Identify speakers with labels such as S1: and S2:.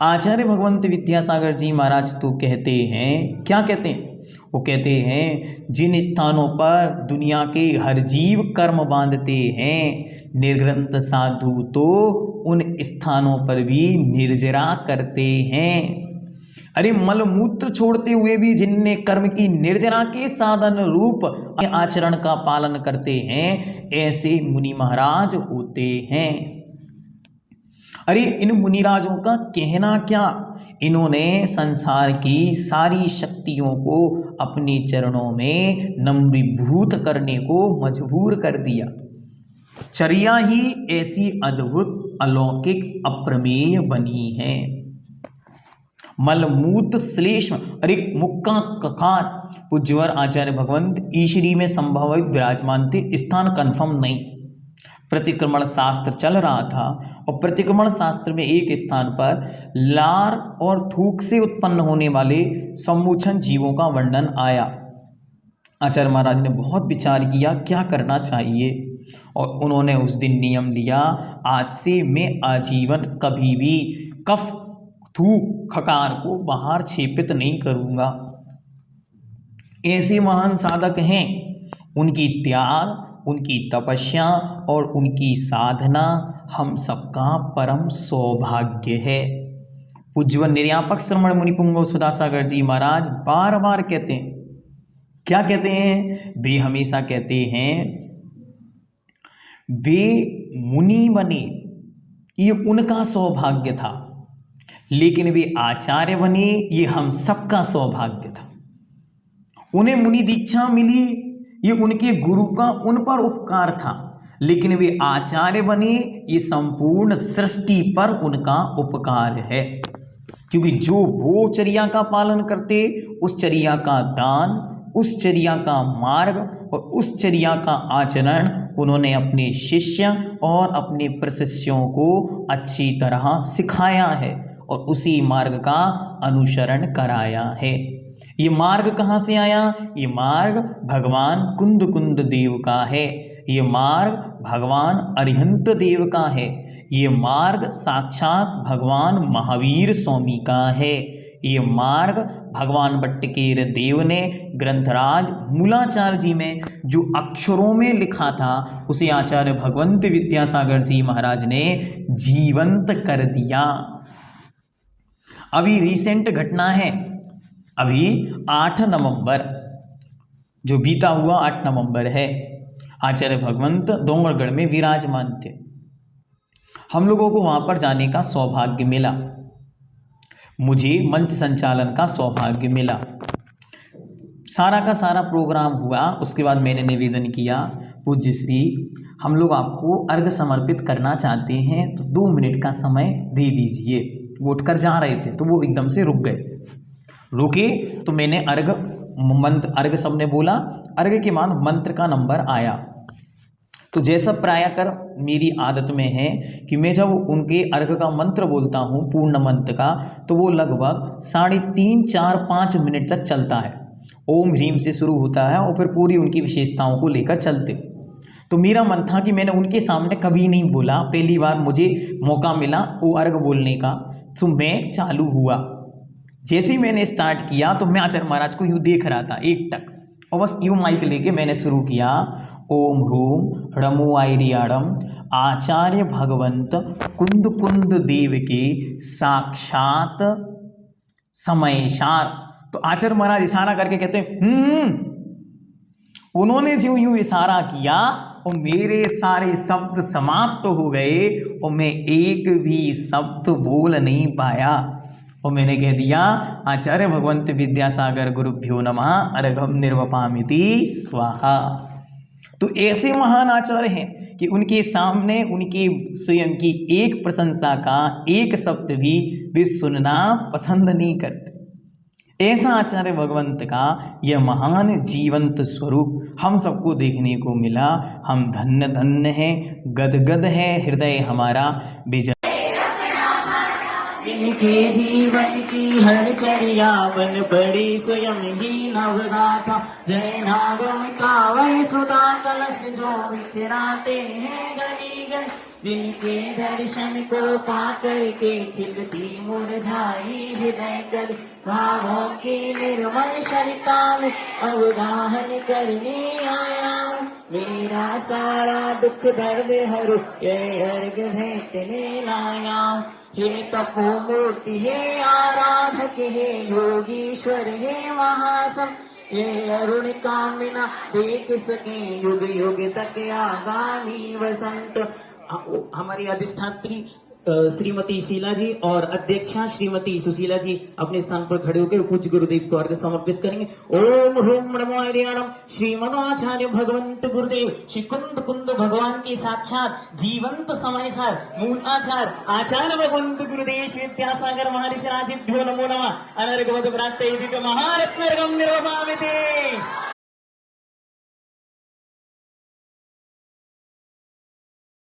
S1: आचार्य भगवंत विद्यासागर जी महाराज तो कहते हैं, क्या कहते हैं? वो कहते हैं जिन स्थानों पर दुनिया के हर जीव कर्म बांधते हैं, निर्ग्रंथ साधु तो उन स्थानों पर भी निर्जरा करते हैं। अरे मल मूत्र छोड़ते हुए भी जिनने कर्म की निर्जरा के साधन रूप आचरण का पालन करते हैं, ऐसे मुनि महाराज होते हैं। अरे इन मुनिराजों का कहना क्या, इन्होंने संसार की सारी शक्तियों को अपने चरणों में नम्रीभूत करने को मजबूर कर दिया। चर्या ही ऐसी अद्भुत अलौकिक अप्रमेय बनी है। मलमूत्र श्लेष्म अरे मुक्का ककार पूज्यवर आचार्य भगवंत ईश्वरी में संभव विराजमान थे। स्थान कंफर्म नहीं, प्रतिक्रमण शास्त्र चल रहा था और प्रतिक्रमण शास्त्र में एक स्थान पर लार और थूक से उत्पन्न होने वाले सम्मोचन जीवों का वर्णन आया। आचार्य महाराज ने बहुत विचार किया क्या करना चाहिए, और उन्होंने उस दिन नियम लिया, आज से मैं आजीवन कभी भी कफ थूक खकार को बाहर छेपित नहीं करूंगा। ऐसे महान साधक हैं, उनकी त्याग, उनकी तपस्या और उनकी साधना हम सबका परम सौभाग्य है। पूज्यवर निर्यापक श्रमण मुनि पुंगव सुधासागर जी महाराज बार बार कहते हैं, क्या कहते हैं? वे हमेशा कहते हैं वे मुनि बने ये उनका सौभाग्य था, लेकिन वे आचार्य बने ये हम सबका सौभाग्य था। उन्हें मुनि दीक्षा मिली ये उनके गुरु का उन पर उपकार था, लेकिन वे आचार्य बने ये संपूर्ण सृष्टि पर उनका उपकार है। क्योंकि जो वो चर्या का पालन करते, उस चर्या का दान, उस चर्या का मार्ग और उस चर्या का आचरण उन्होंने अपने शिष्य और अपने प्रशिष्यों को अच्छी तरह सिखाया है और उसी मार्ग का अनुसरण कराया है। ये मार्ग कहाँ से आया? ये मार्ग भगवान कुंद कुंद देव का है, ये मार्ग भगवान अरिहंत देव का है, ये मार्ग साक्षात भगवान महावीर स्वामी का है, ये मार्ग भगवान भट्टकेर देव ने ग्रंथराज मूलाचार्य जी में जो अक्षरों में लिखा था, उसे आचार्य भगवंत विद्यासागर जी महाराज ने जीवंत कर दिया। अभी रिसेंट घटना है, अभी 8 नवंबर जो बीता हुआ 8 नवंबर है, आचार्य भगवंत डोंगरगढ़ में विराजमान थे। हम लोगों को वहां पर जाने का सौभाग्य मिला, मुझे मंच संचालन का सौभाग्य मिला। सारा का सारा प्रोग्राम हुआ, उसके बाद मैंने निवेदन किया, पूज्य श्री हम लोग आपको अर्घ समर्पित करना चाहते हैं तो 2 मिनट का समय दे दीजिए। वो उठकर जा रहे थे तो वो एकदम से रुक गए। रुके तो मैंने अर्घ सबने बोला, अर्घ के बाद मंत्र का नंबर आया। तो जैसा प्राय कर मेरी आदत में है कि मैं जब उनके अर्घ का मंत्र बोलता हूँ पूर्ण मंत्र का, तो वो लगभग 3.5, 4, 5 मिनट तक चलता है। ओम ह्रीम से शुरू होता है और फिर पूरी उनकी विशेषताओं को लेकर चलते। तो मेरा मन था कि मैंने उनके सामने कभी नहीं बोला, पहली बार मुझे मौका मिला वो अर्घ बोलने का, तो मैं चालू हुआ। जैसे ही मैंने स्टार्ट किया तो मैं आचार्य महाराज को यूँ देख रहा था एकटक, और बस यूँ माइक लेके मैंने शुरू किया, ओम ह्रूम ह्रमो आयरियाड़म आचार्य भगवंत कुंद कुंद देव के साक्षात समयसार। तो आचार्य महाराज इशारा करके कहते हैं उन्होंने जो यूं इशारा किया और मेरे सारे शब्द समाप्त हो गए और मैं एक भी शब्द बोल नहीं पाया, और मैंने कह दिया आचार्य भगवंत विद्यासागर गुरुभ्यो नमः अर्घम निर्वपामिति स्वाहा। तो ऐसे महान आचार्य हैं कि उनके सामने उनकी स्वयं की एक प्रशंसा का एक शब्द भी वे सुनना पसंद नहीं करते। ऐसा आचार्य भगवंत का यह महान जीवंत स्वरूप हम सबको देखने को मिला। हम धन्य धन्य हैं, गदगद है हृदय हमारा विजय।
S2: इनके जीवन की हर चर्या बन पड़ी स्वयं ही नवगाथा। जय नागम का वै सुधा कलश जो बिखराते हैं गली गली। जिनके दर्शन को पाकर के खिलती मुरझाई हृदय कर भावों की निर्मल सरिता में अवगाहन करने आया हूँ। मेरा सारा दुख दर्द हरो ये अर्घ भेंटने लाया हूँ। हे तपो मूर्ति हे आराधक हे योगीश्वर हे महासम ये अरुण कामना देख सके युग युग तक आगामी वसंत। हमारी अधिष्ठात्री श्रीमती शीला जी और अध्यक्षा श्रीमती सुशीला जी अपने स्थान पर खड़े होकर पूज्य गुरुदेव को अर्घ्य समर्पित करेंगे। ओम ह्रूम नमो हरियाणम। श्रीमदाचार्य भगवंत गुरुदेव श्री कुंद भगवान के साक्षात जीवंत समय सार मूल आचार्य भगवंत गुरुदेव श्री विद्यासागर महर्षि राजिभ्यो नमो नमः। अनर्घवद प्राप्त महारत्न निर्वभाविते।